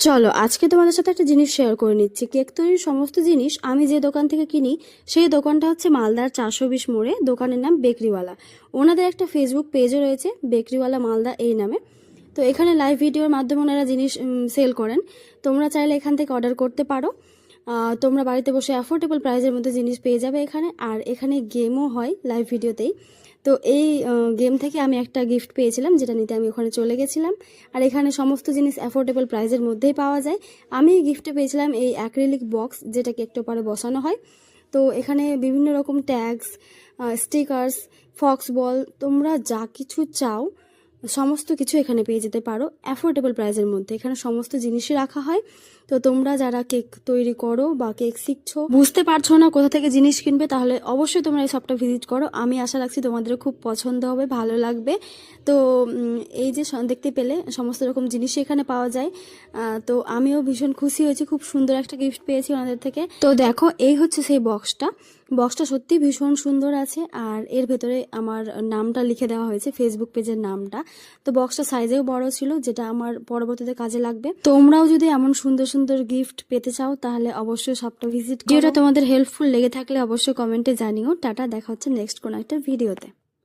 চলো আজকে তোমাদের সাথে একটা জিনিস শেয়ার করে নিচ্ছি। কেক তৈরির সমস্ত জিনিস আমি যে দোকান থেকে কিনি সেই দোকানটা হচ্ছে মালদার 420 মোড়ে। দোকানের নাম বেকরিওয়ালা। ওনাদের একটা ফেসবুক পেজও রয়েছে, বেকরিওয়ালা মালদা এই নামে। তো এখানে লাইভ ভিডিওর মাধ্যমে ওনারা জিনিস সেল করেন। তোমরা চাইলে এখান থেকে অর্ডার করতে পারো। তোমরা বাড়িতে বসে অ্যাফোর্ডেবল প্রাইসের মধ্যে জিনিস পেয়ে যাবে এখানে। আর এখানে গেমও হয় লাইভ ভিডিওতেই। তো এই গেম থেকে আমি একটা গিফট পেয়েছিলাম, যেটা নিতে আমি ওখানে চলে গেছিলাম। আর এখানে সমস্ত জিনিস অ্যাফোর্ডেবল প্রাইসের মধ্যেই পাওয়া যায়। আমি গিফটে পেয়েছিলাম এই অ্যাক্রিলিক বক্স, যেটাকে একটু পরে বসানো হয়। তো এখানে বিভিন্ন রকম ট্যাগস, স্টিকার্স, ফক্স বল, তোমরা যা কিছু চাও সমস্ত কিছু এখানে পেয়ে যেতে পারো অ্যাফোর্ডেবল প্রাইসের মধ্যে। এখানে সমস্ত জিনিসই রাখা হয়। তো তোমরা যারা কেক তৈরি করো বা কেক শিখছো, বুঝতে পারছো না কোথা থেকে জিনিস কিনবে, তাহলে অবশ্যই তোমরা এই শপটা ভিজিট করো। আমি আশা রাখছি তোমাদের খুব পছন্দ হবে, ভালো লাগবে। তো এই যে দেখতে পেলে সমস্ত রকম জিনিসই এখানে পাওয়া যায়। তো আমিও ভীষণ খুশি হয়েছি, খুব সুন্দর একটা গিফট পেয়েছি ওনাদের থেকে। তো দেখো এই হচ্ছে সেই বক্সটা সত্যি ভীষণ সুন্দর আছে। আর এর ভেতরে আমার নামটা লিখে দেওয়া হয়েছে, ফেসবুক পেজের নামটা। তো বক্সটা সাইজেও বড় ছিল, যেটা আমার পরবর্তীতে কাজে লাগবে। তোমরাও যদি এমন সুন্দর সুন্দর গিফট পেতে চাও তাহলে অবশ্যই শপটা ভিজিট করো। ভিডিওটা তোমাদের হেল্পফুল লেগে থাকলে অবশ্যই কমেন্টে জানিও। টাটা, দেখা হচ্ছে নেক্সট কোনো একটা ভিডিওতে।